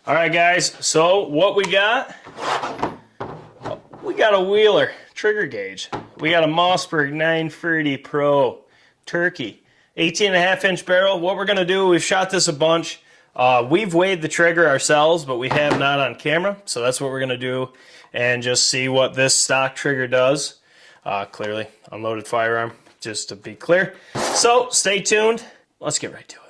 All right, guys, so what we got a wheeler trigger gauge. We got a Mossberg 930 Pro turkey, 18.5-inch barrel. What we're gonna do, we've shot this a bunch. We've weighed the trigger ourselves, but we have not on camera, so that's what we're gonna do and just see what this stock trigger does. Clearly, unloaded firearm, just to be clear. So stay tuned, let's get right to it.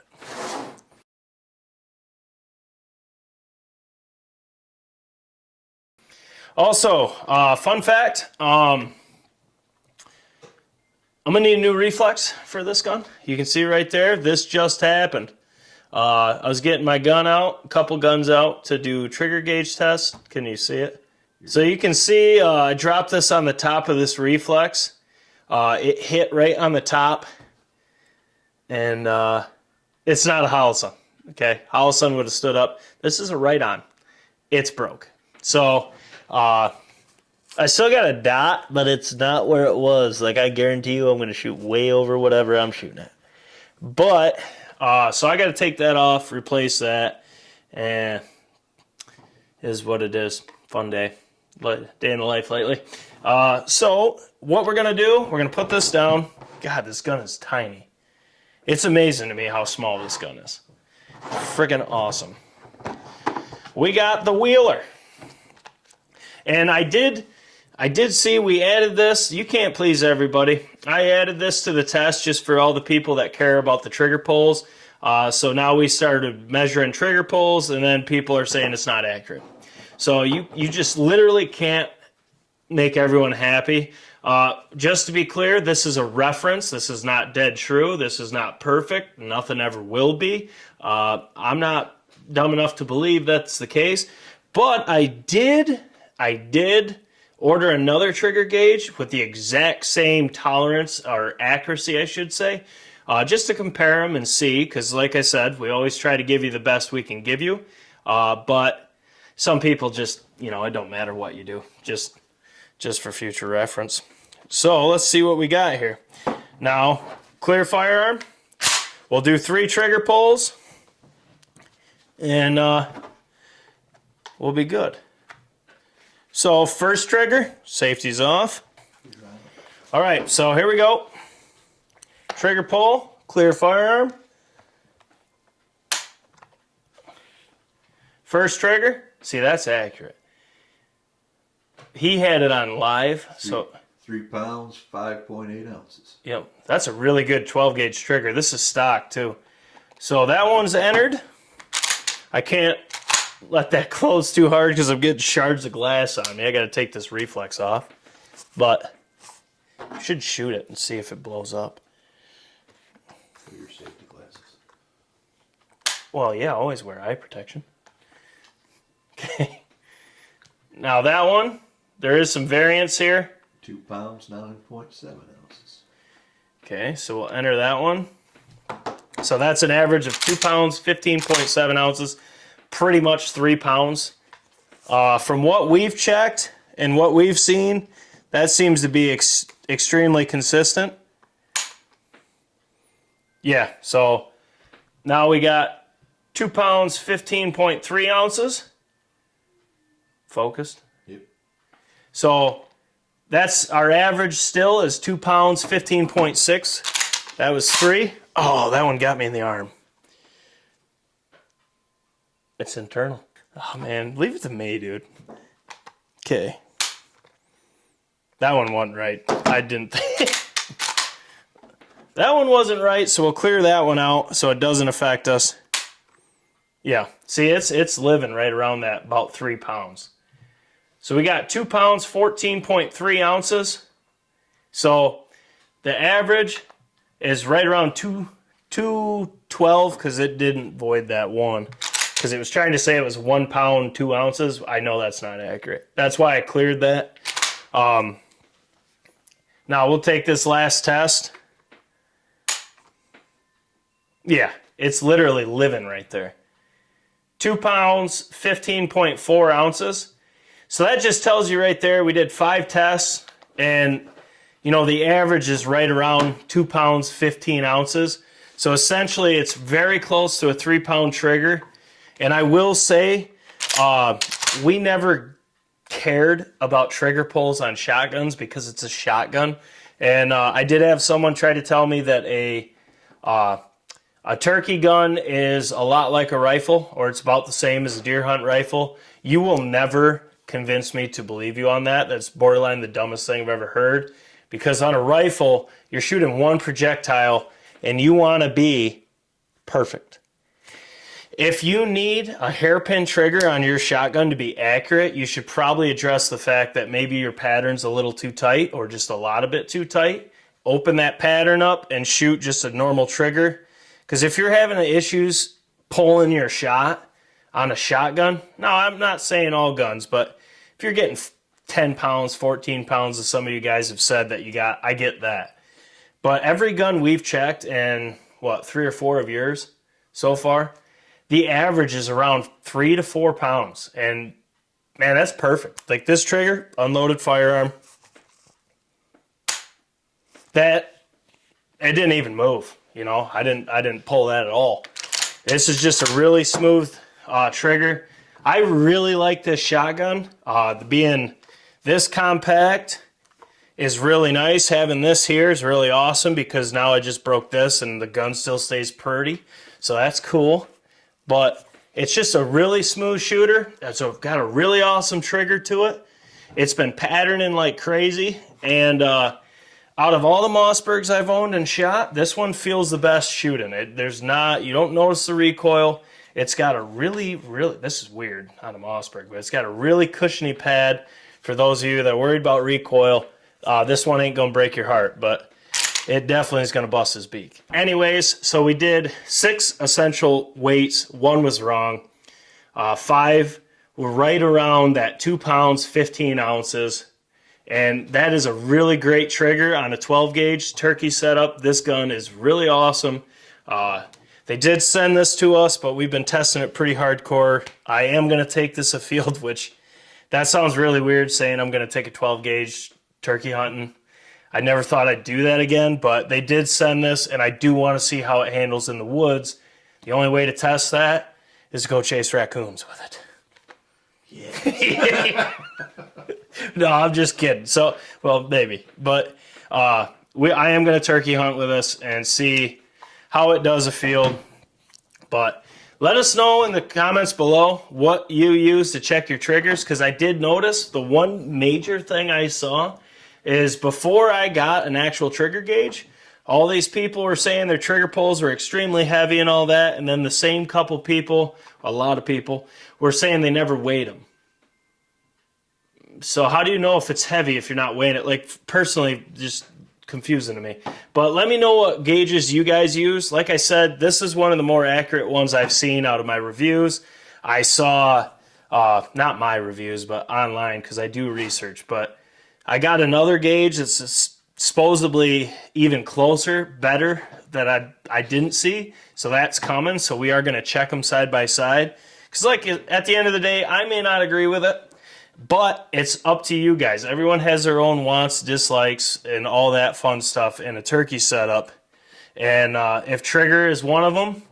Also, fun fact, I'm gonna need a new reflex for this gun. You can see right there, this just happened. I was getting my gun out, a couple guns out to do trigger gauge tests. Can you see it? So you can see I dropped this on the top of this reflex. It hit right on the top, and it's not a Holosun. Okay, Holosun would have stood up. This is a right-on. It's broke. So I still got a dot, but it's not where it was. Like, I guarantee you I'm going to shoot way over whatever I'm shooting at. But, so I got to take that off, replace that, and is what it is. Fun day. Day in the life lately. So, what we're going to do, we're going to put this down. God, this gun is tiny. It's amazing to me how small this gun is. Friggin' awesome. We got the wheeler. And I did see we added this. You can't please everybody. I added this to the test just for all the people that care about the trigger pulls. So now we started measuring trigger pulls, and then people are saying it's not accurate. So you just literally can't make everyone happy. Just to be clear, this is a reference. This is not dead true. This is not perfect. Nothing ever will be. I'm not dumb enough to believe that's the case. But I did order another trigger gauge with the exact same tolerance, or accuracy I should say, just to compare them and see, because like I said, we always try to give you the best we can give you, but some people just, you know, it don't matter what you do, just for future reference. So let's see what we got here. Now, clear firearm, we'll do 3 trigger pulls, and we'll be good. So first trigger, safety's off. All right, so here we go. Trigger pull, clear firearm. First trigger, see, that's accurate. He had it on live, so 3 pounds, 5.8 ounces. Yep, that's a really good 12 gauge trigger. This is stock too. So that one's entered. I can't let that close too hard because I'm getting shards of glass on me. I got to take this reflex off, but you should shoot it and see if it blows up. For your safety glasses. Well, yeah, always wear eye protection. Okay. Now that one, there is some variance here. 2 pounds, 9.7 ounces. Okay, so we'll enter that one. So that's an average of 2 pounds, 15.7 ounces. Pretty much 3 pounds. From what we've checked and what we've seen, that seems to be extremely consistent. Yeah, so now we got 2 pounds, 15.3 ounces. Focused. Yep. So that's our average still is 2 pounds, 15.6. That was 3. Oh, that one got me in the arm. It's internal. Oh, man. Leave it to me, dude. Okay. That one wasn't right. I didn't think. That one wasn't right, so we'll clear that one out so it doesn't affect us. Yeah. See, it's living right around that, about 3 pounds. So we got 2 pounds, 14.3 ounces. So the average is right around 212 because it didn't void that one. Because it was trying to say it was 1 pound, 2 ounces. I know that's not accurate. That's why I cleared that. Now we'll take this last test. Yeah, it's literally living right there. 2 pounds, 15.4 ounces. So that just tells you right there, we did 5 tests, and you know, the average is right around 2 pounds, 15 ounces. So essentially it's very close to a 3 pound trigger. And I will say we never cared about trigger pulls on shotguns because it's a shotgun. And I did have someone try to tell me that a turkey gun is a lot like a rifle, or it's about the same as a deer hunt rifle. You will never convince me to believe you on that. That's borderline the dumbest thing I've ever heard. Because on a rifle, you're shooting one projectile, and you want to be perfect. If you need a hairpin trigger on your shotgun to be accurate, you should probably address the fact that maybe your pattern's a little too tight or just a lot a bit too tight. Open that pattern up and shoot just a normal trigger. Because if you're having issues pulling your shot on a shotgun, no, I'm not saying all guns, but if you're getting 10 pounds, 14 pounds, as some of you guys have said that you got, I get that. But every gun we've checked in, 3 or 4 of yours so far, the average is around 3 to 4 pounds. And man, that's perfect. Like this trigger, unloaded firearm, it didn't even move. You know, I didn't pull that at all. This is just a really smooth trigger. I really like this shotgun. Being this compact is really nice. Having this here is really awesome because now I just broke this and the gun still stays pretty. So that's cool. But it's just a really smooth shooter. It's got a really awesome trigger to it. It's been patterning like crazy. And out of all the mossbergs I've owned and shot, this one feels the best shooting. You don't notice the recoil. It's got a really, this is weird on a mossberg, but it's got a really cushiony pad. For those of you that are worried about recoil, this one ain't gonna break your heart, but it definitely is going to bust his beak. Anyways, so we did 6 essential weights. 1 was wrong. 5 were right around that 2 pounds, 15 ounces. And that is a really great trigger on a 12 gauge turkey setup. This gun is really awesome. They did send this to us, but we've been testing it pretty hardcore. I am going to take this afield, which that sounds really weird saying I'm going to take a 12 gauge turkey hunting. I never thought I'd do that again, but they did send this, and I do want to see how it handles in the woods. The only way to test that is to go chase raccoons with it. Yeah. No, I'm just kidding. So, well, maybe. But I am going to turkey hunt with this and see how it does afield. But let us know in the comments below what you use to check your triggers, because I did notice the one major thing I saw is before I got an actual trigger gauge, all these people were saying their trigger pulls were extremely heavy and all that, and then the same couple people, a lot of people, were saying they never weighed them. So how do you know if it's heavy if you're not weighing it? Like, personally, just confusing to me. But let me know what gauges you guys use. Like I said, this is one of the more accurate ones I've seen out of my reviews. I saw, not my reviews, but online, because I do research, but I got another gauge that's supposedly even closer, better, that I didn't see. So that's coming. So we are going to check them side by side. Because like at the end of the day, I may not agree with it, but it's up to you guys. Everyone has their own wants, dislikes, and all that fun stuff in a turkey setup. And if trigger is one of them,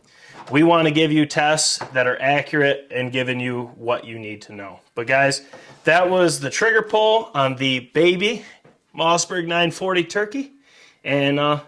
we want to give you tests that are accurate and giving you what you need to know. But guys, that was the trigger pull on the baby Mossberg 940 turkey. And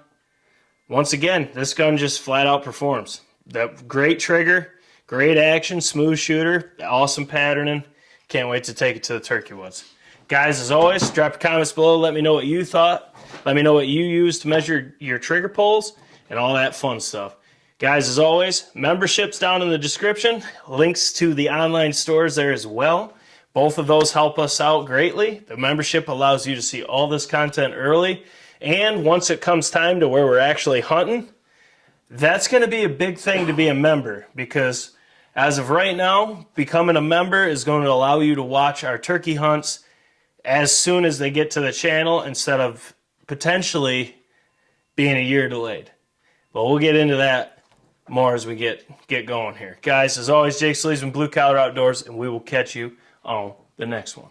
once again, this gun just flat out performs. That great trigger, great action, smooth shooter, awesome patterning. Can't wait to take it to the turkey woods. Guys, as always, drop your comments below. Let me know what you thought. Let me know what you use to measure your trigger pulls and all that fun stuff. Guys, as always, memberships down in the description. Links to the online stores there as well. Both of those help us out greatly. The membership allows you to see all this content early. And once it comes time to where we're actually hunting, that's going to be a big thing to be a member, because as of right now, becoming a member is going to allow you to watch our turkey hunts as soon as they get to the channel instead of potentially being a year delayed. But we'll get into that more as we get going here. Guys, as always, Jake Sleeves from Blue Collar Outdoors, and we will catch you on the next one.